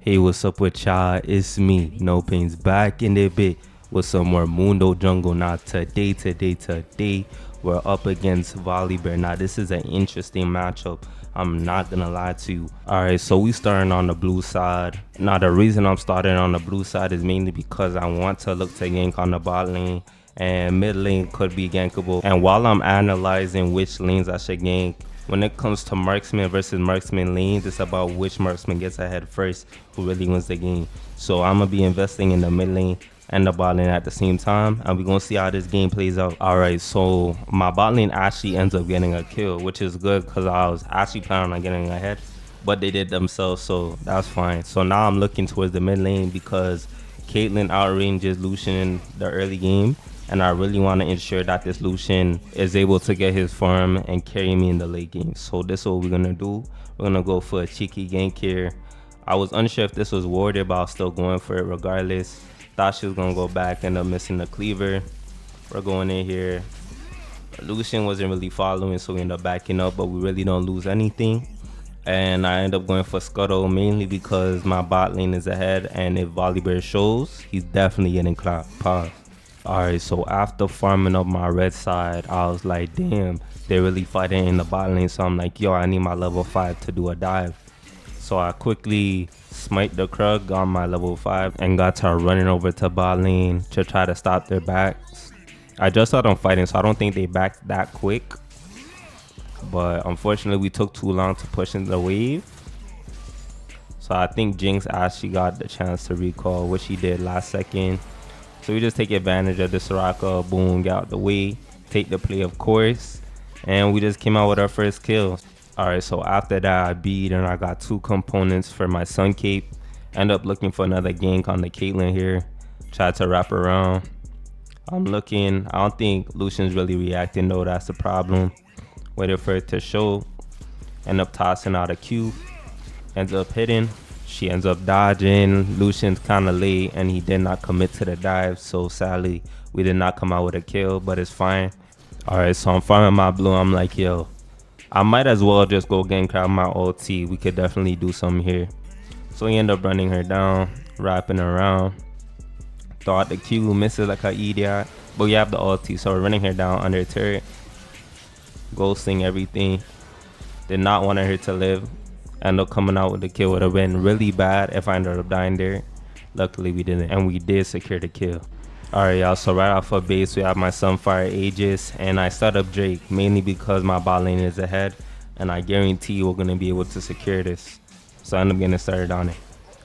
Hey, what's up with y'all? It's me, Nopings, back in the bit with some more Mundo Jungle. Now today, we're up against WildRift. Now this is an interesting matchup. I'm not gonna lie to you. Alright, so we starting on the blue side. Now the reason I'm starting on the blue side is mainly because I want to look to gank on the bot lane, and mid lane could be gankable. And while I'm analyzing which lanes I should gank, when it comes to marksman versus marksman lanes, it's about which marksman gets ahead first, who really wins the game. So I'm gonna be investing in the mid lane and the bot lane at the same time, and we're gonna see how this game plays out. Alright, so my bot lane actually ends up getting a kill, which is good because I was actually planning on getting ahead, but they did themselves, so that's fine. So now I'm looking towards the mid lane because Caitlyn outranges Lucian in the early game, and I really want to ensure that this Lucian is able to get his farm and carry me in the late game. So this is what we're gonna do. We're gonna go for a cheeky gank here. I was unsure if this was warded, but I was still going for it regardless. Thought she was gonna go back, end up missing the cleaver. We're going in here. Lucian wasn't really following, so we end up backing up, but we really don't lose anything. And I end up going for Scuttle mainly because my bot lane is ahead, and if Volibear shows, he's definitely getting clapped. Pause. Alright, so after farming up my red side, I was like, damn, they're really fighting in the bot lane. So I'm like, yo, I need my level 5 to do a dive. So I quickly smite the Krug on my level 5 and got her running over to bot lane to try to stop their backs. I just saw them fighting, so I don't think they backed that quick. But unfortunately, we took too long to push in the wave. So I think Jinx actually got the chance to recall, which he did last second. So we just take advantage of the Soraka, boom, get out the way, take the play of course, and we just came out with our first kill. Alright, so after that I beat and I got 2 components for my Sun Cape. End up looking for another gank on the Caitlyn here. Tried to wrap around. I'm looking, I don't think Lucian's really reacting though, that's the problem. Waited for it to show. End up tossing out a Q. Ends up hitting. She ends up dodging. Lucian's kind of late and he did not commit to the dive, so sadly we did not come out with a kill, but it's fine. Alright, so I'm farming my blue. I'm like, yo, I might as well just go gank grab my ulti. We could definitely do something here. So we end up running her down, wrapping her around. Throw out the Q, misses like an idiot, but we have the ulti, so we're running her down under a turret. Ghosting everything. Did not want her to live. End up coming out with the kill. Would have been really bad if I ended up dying there. Luckily we didn't, and we did secure the kill. Alright y'all, so right off of base we have my Sunfire Aegis, and I start up Drake mainly because my bot lane is ahead and I guarantee we're going to be able to secure this. So I end up getting started on it.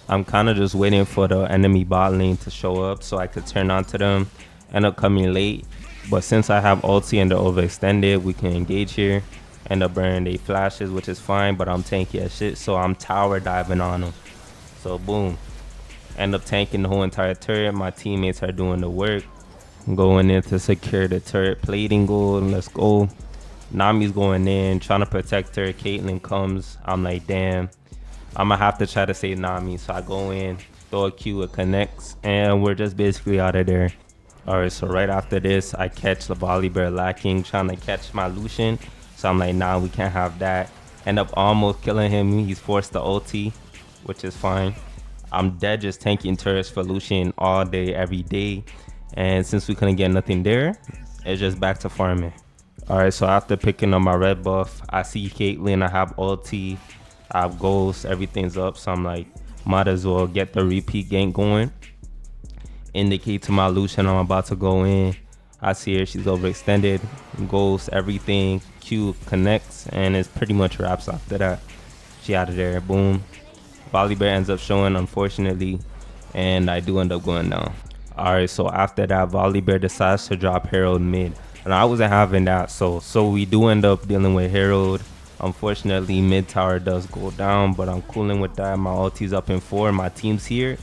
I'm kind of just waiting for the enemy bot lane to show up so I could turn on to them. End up coming late, but since I have ulti and they're overextended, we can engage here. End up burning their flashes, which is fine, but I'm tanky as shit, so I'm tower diving on them. So boom, end up tanking the whole entire turret. My teammates are doing the work, going in to secure the turret plating gold. Let's go. Nami's going in, trying to protect her. Caitlyn comes. I'm like, damn, I'm gonna have to try to save Nami. So I go in, throw a Q, it connects, and we're just basically out of there. Alright, so right after this, I catch the Volibear lacking, trying to catch my Lucian. So I'm like, nah, we can't have that. End up almost killing him. He's forced the ulti, which is fine. I'm dead just tanking turrets for Lucian all day, every day. And since we couldn't get nothing there, it's just back to farming. Alright, so after picking up my red buff, I see Caitlyn, I have ulti, I have ghost, everything's up. So I'm like, might as well get the repeat gank going. Indicate to my Lucian I'm about to go in. I see her, she's overextended, ghost, everything, Q connects, and it's pretty much wraps after that. She out of there, boom. Volibear ends up showing, unfortunately, and I do end up going down. Alright, so after that, Volibear decides to drop Herald mid, and I wasn't having that, so we do end up dealing with Herald. Unfortunately, mid tower does go down, but I'm cooling with that. My ulti's up in 4, my team's here.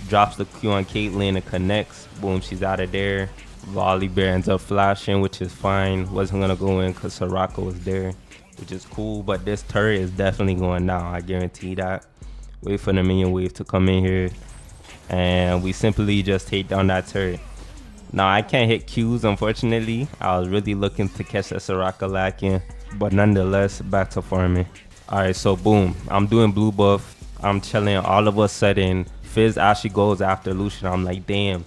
Drops the Q on Caitlyn and connects, boom, she's out of there. Volibear ends up flashing, which is fine. Wasn't gonna go in because Soraka was there, which is cool, but this turret is definitely going down, I guarantee that. Wait for the minion wave to come in here, and we simply just take down that turret. Now I can't hit Qs, unfortunately. I was really looking to catch that Soraka lacking, but nonetheless, back to farming. Alright, so boom, I'm doing blue buff. I'm chilling. All of a sudden, Fizz actually goes after Lucian. I'm like, damn.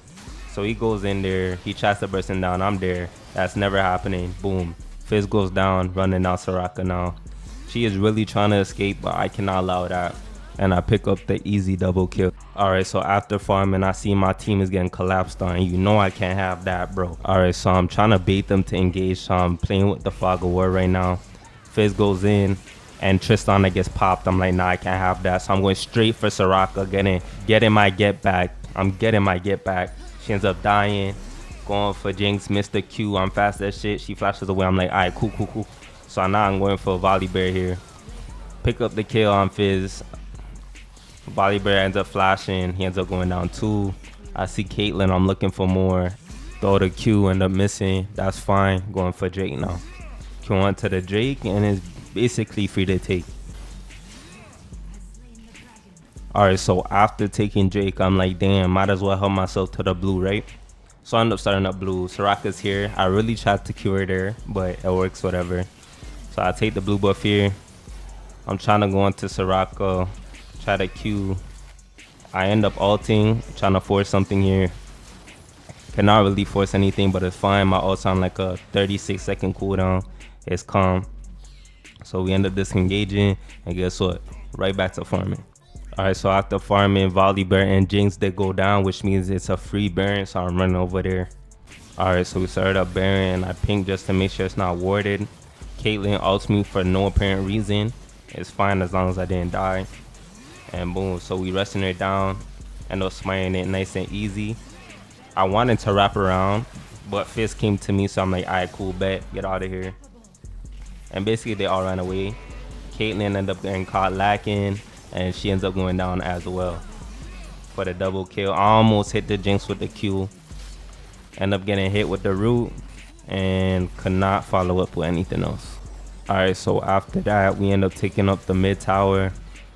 So he goes in there. He tries to burst him down. I'm there. That's never happening. Boom. Fizz goes down, running out Soraka now. She is really trying to escape, but I cannot allow that. And I pick up the easy double kill. Alright, so after farming, I see my team is getting collapsed on. You know I can't have that, bro. Alright, so I'm trying to bait them to engage. So I'm playing with the fog of war right now. Fizz goes in, and Tristan gets popped. I'm like, nah, I can't have that. So I'm going straight for Soraka, getting my get back. I'm getting my get back. She ends up dying. Going for Jinx, Mr. Q. I'm fast as shit. She flashes away. I'm like, alright, cool. So now I'm going for Volley Bear here. Pick up the kill on Fizz. Volley Bear ends up flashing. He ends up going down 2. I see Caitlyn. I'm looking for more. Throw the Q, end up missing. That's fine. Going for Drake now. Q on to the Drake, and it's basically free to take. Alright, so after taking Drake, I'm like, damn, might as well help myself to the blue, right? So I end up starting up blue. Soraka's here. I really tried to cure there, but it works, whatever. So I take the blue buff here. I'm trying to go into Soraka, try to Q. I end up ulting, trying to force something here. Cannot really force anything, but it's fine. My ult's on like a 36-second cooldown. It's calm. So we end up disengaging, and guess what? Right back to farming. Alright, so after farming, Volley Bear and Jinx, they go down, which means it's a free Baron, so I'm running over there. Alright, so we started up Baron. I ping just to make sure it's not warded. Caitlyn ults me for no apparent reason. It's fine as long as I didn't die. And boom, so we resting her down. End up smiting it nice and easy. I wanted to wrap around, but Fizz came to me, so I'm like, alright, cool, bet, get out of here. And basically they all ran away. Caitlyn ended up getting caught lacking, and she ends up going down as well for the double kill. I almost hit the Jinx with the Q. End up getting hit with the root and could not follow up with anything else. Alright, so after that, we end up taking up the mid tower.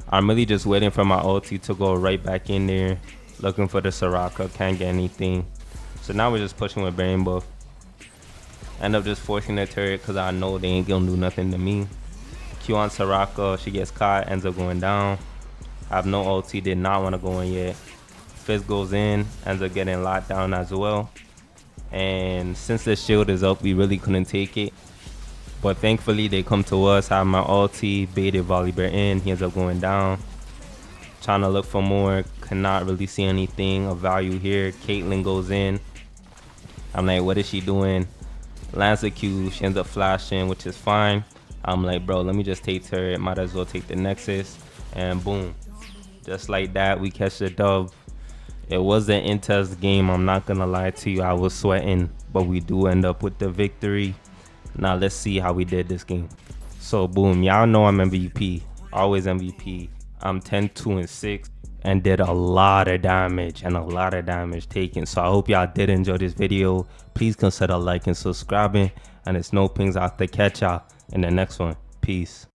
I'm really just waiting for my ulti to go right back in there, looking for the Soraka. Can't get anything. So now we're just pushing with Baron buff. End up just forcing the turret because I know they ain't gonna do nothing to me. Q on Soraka, she gets caught, ends up going down. I have no ulti, did not want to go in yet. Fizz goes in, ends up getting locked down as well. And since the shield is up, we really couldn't take it. But thankfully they come to us. I have my ulti, baited Volley Bear in, he ends up going down. Trying to look for more, cannot really see anything of value here. Caitlyn goes in. I'm like, what is she doing? Lands a Q, she ends up flashing, which is fine. I'm like, bro, let me just take turret, might as well take the Nexus. And boom, just like that, we catch the dub. It was an intense game, I'm not gonna lie to you, I was sweating, but we do end up with the victory. Now let's see how we did this game. So boom, y'all know I'm MVP, always MVP. I'm 10, 2, and 6 and did a lot of damage taken. So I hope y'all did enjoy this video. Please consider liking, subscribing, and it's Nopings out to catch y'all in the next one. Peace.